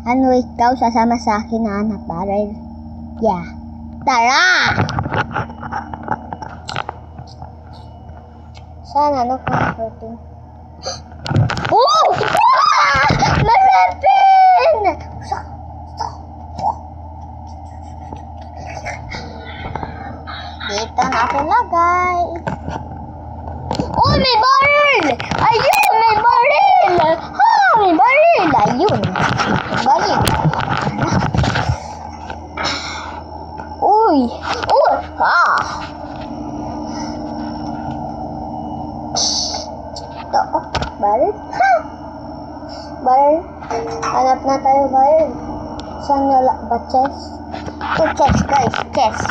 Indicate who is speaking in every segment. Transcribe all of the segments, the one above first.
Speaker 1: Ano ikaw sasama sa akin na anak barrel? Yeah. Tara! Sana ano comforting. Oh! Ah! Marapin! Dito na ako lagay. Oh, may barrel! Ayun, may barrel! Ha, may barrel! Ayun. Barrel. Uy! Oh! Ha! Ito, oh. Barrel. Ha! Barrel. Hanap na tayo barrel. Saan wala ba chest? Ito chest, guys. Chest.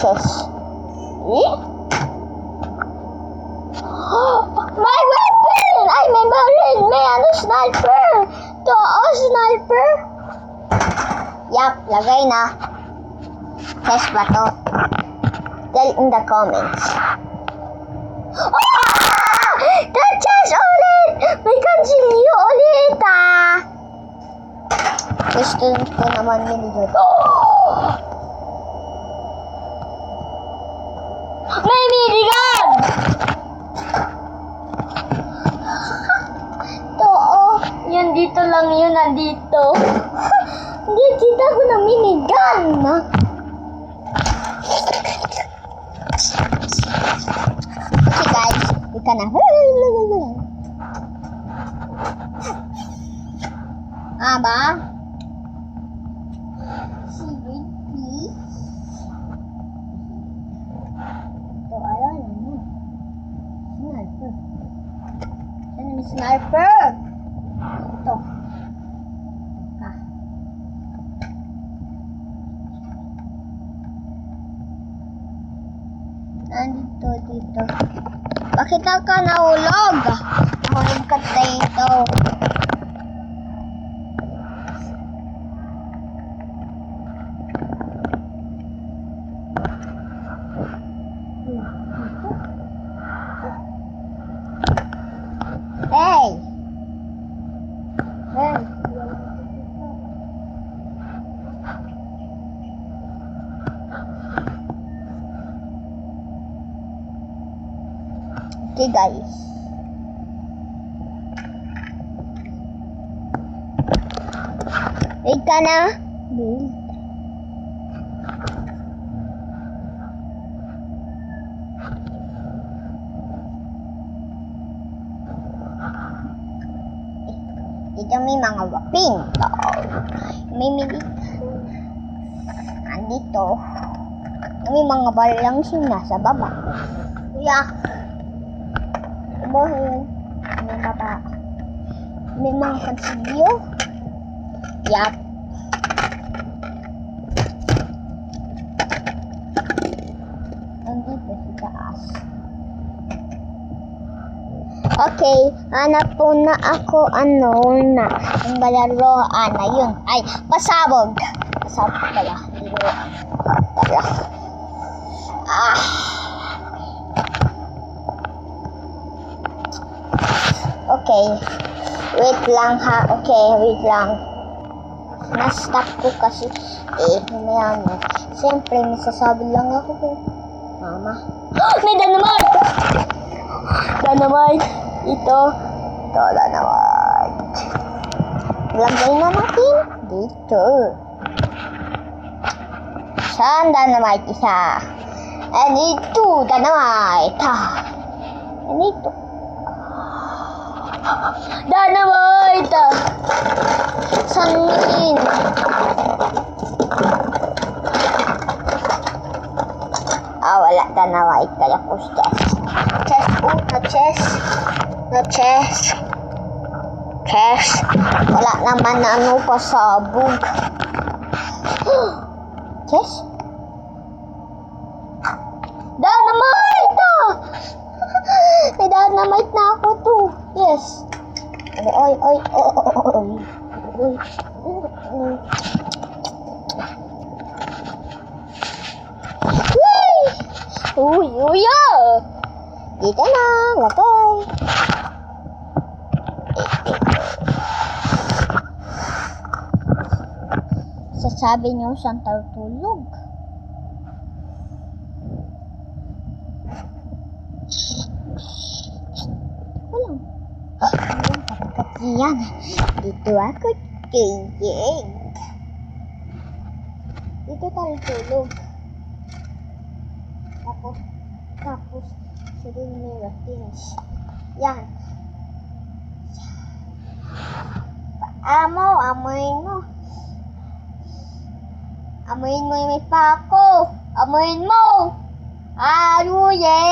Speaker 1: Chest. Eh? My weapon! Ay, may barrel! May ano, sniper! Ito, oh, sniper! Yup, lagay na. Chest ba to? Tell in the comments. Oh! That chest ulit! May kansilyo ulit, ah! Gusto ko naman nilidot. Oh! May minigun! Yun dito lang yun, nandito. Hindi, kita ko na minigun. Okay guys, ika na. Ba? Seaweed, please. Ito, ayaw na mo. Sniper. Saan may sniper? Ito. Nandito, dito. Bakit ka nahulog? Nahulog ka dito. Hey! Hey! Okay guys. Wait ka na. Build. Dito may mga waping. May milit. Andito. May mga balang nasa baba. Kuya. Bohin. May baba. May mga kansilyo. Yup. Nandito sa taas. Okay, hanap po na ako ano na yung balaroan na yun. Ay, pasabog. Pasabog pala. Tara. Okay. Wait lang ha. Okay, wait lang. Na-stop ko kasi humayaan mo. Siyempre, may sasabi lang ako kay Mama. May dynamite! Dynamite! Ito, dynamite. Lagay na natin dito. Saan dynamite isa? And ito, dynamite. And ito. Dynamite! Sanin! Wala dynamite. Kaya ko chest. Chest, na chest. Na chest. Chest. Wala naman na ano pasabog. Chest? Dynamite! May dynamite na ako to. Yes. Oy. Uy, dito na, lagay. Sabi niyo siyang tulog. Walang. Walang kapag yan. Dito ako kayig. Dito tayo tulog. Tapos, siya din may routines. Yan. Amoyin mo. Amoyin mo yung may pako. Amoyin mo. Uye.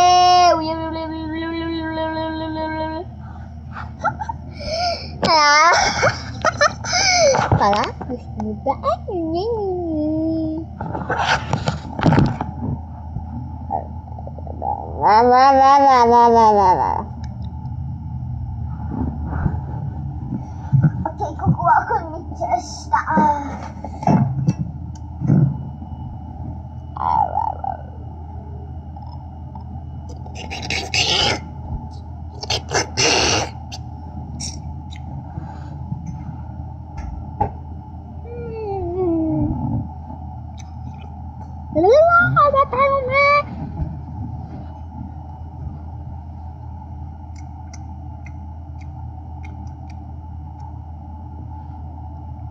Speaker 1: Para, gusto mo ba? Okay, kukuha ko ng chesta.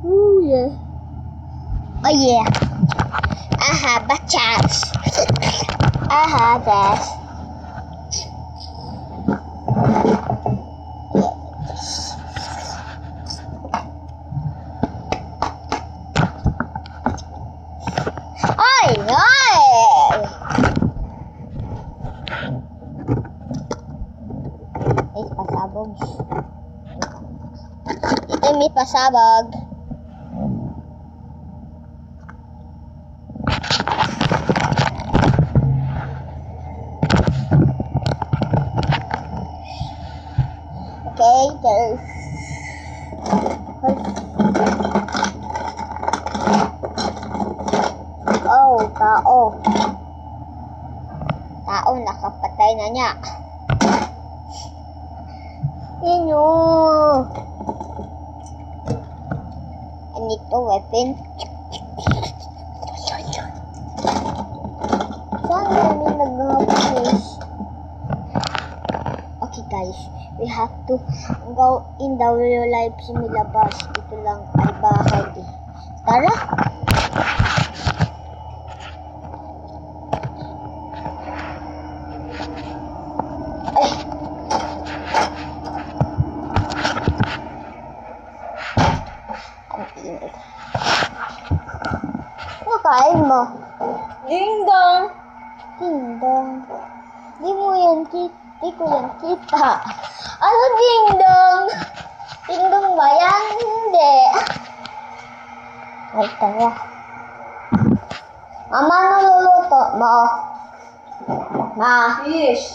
Speaker 1: Ooh, yeah. Oh, yeah. I have a chance. I have this. Ay, ay! May pasabog. Ito may pasabog. Okay, there's tao. Tao, nakapatay na niya. Inyo. I need a weapon. Saan namin nag-finish? Okay guys, we have to go in the real life similabas. Ito lang ay bahay eh. Tara! Kain mo.
Speaker 2: Ding dong.
Speaker 1: Ding dong. Di ko yan kita. Ano ding dong? Ding dong ba yan? Hindi. Ay, tara. Mama, naluluto mo. Ma.
Speaker 2: Fish.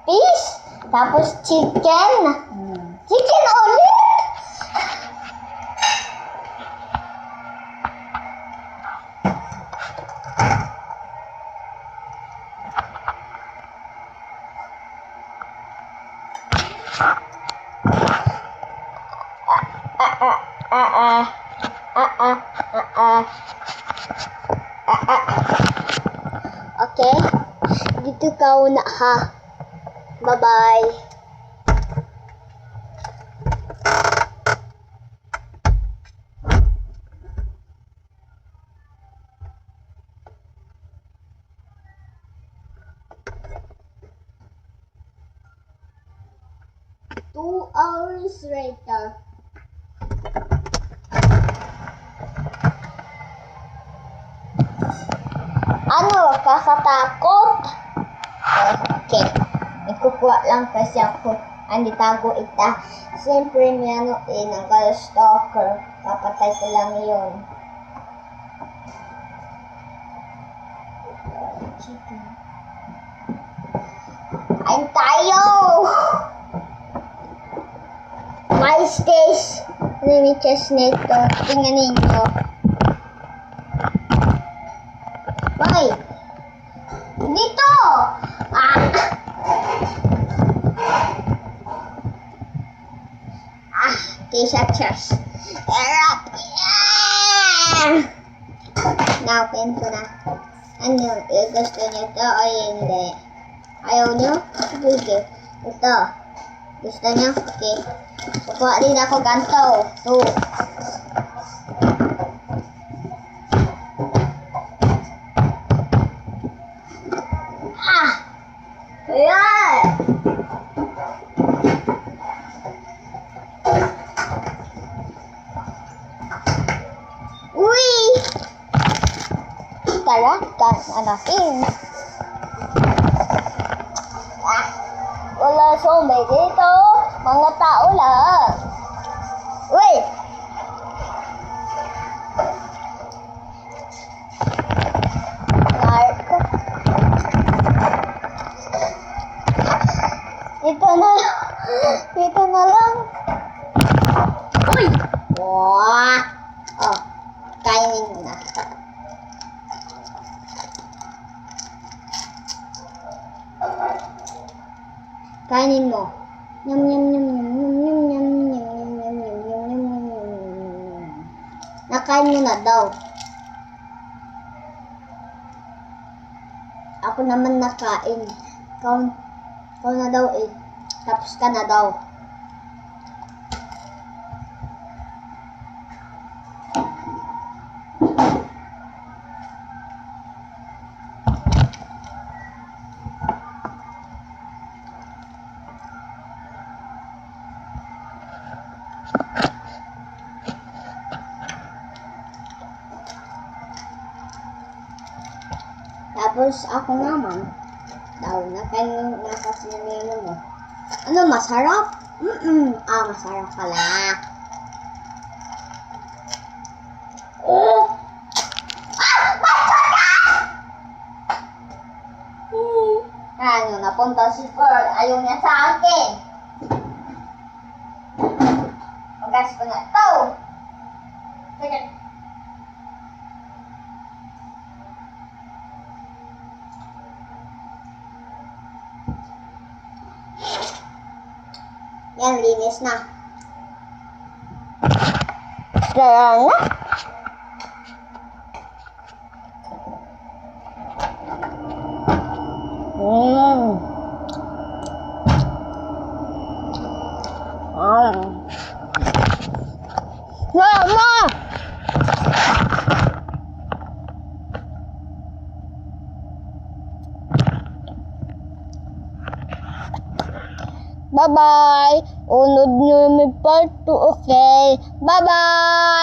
Speaker 1: Fish? Tapos chicken. Chicken ulit? Okay, dito ka una ha. Bye-bye. Two hours later. Ano, kakatakot? Okay. Ikukuha lang kasi ako. Hindi tago ita. Siyempre may ano ng stalker. Papatay ko lang yun. Ayun tayo! My stage. Limites nito. Tingnan ninyo. Hoy! Dito! Kaysa chest. Erap! Na-open ko na. Ano, gusto niyo to o hindi? Ayaw niyo? Sige. Ito. Gusto niyo? Okay. Kukuha din ako ganito. Ito.
Speaker 2: Ayan!
Speaker 1: Uy! Tara, anakin.
Speaker 2: Wala zombie dito. Mga tao lang.
Speaker 1: Uy!
Speaker 2: Narko.
Speaker 1: Ito na lang. Ito na lang.
Speaker 2: Uy!
Speaker 1: Wah! Oh, kainin mo na. Kainin mo. Nyam nyam nyam nyam nyam nyam nyam nyam nyam nyam nyam nyam nyam nyam. Nakain mo na daw. Ako naman nakain. Ikaw na daw eh. Tapos ka na daw. Tapos ako naman, daw, nakasinino mo. Ano, masarap? Masarap pala. Ano, napunta si Pearl. Ayaw niya sa akin. Magas ko na ito. Sige. Yan, linis na. Kaya na. Mama! Bye-bye! Unod nyo may part 2, okay? Bye-bye!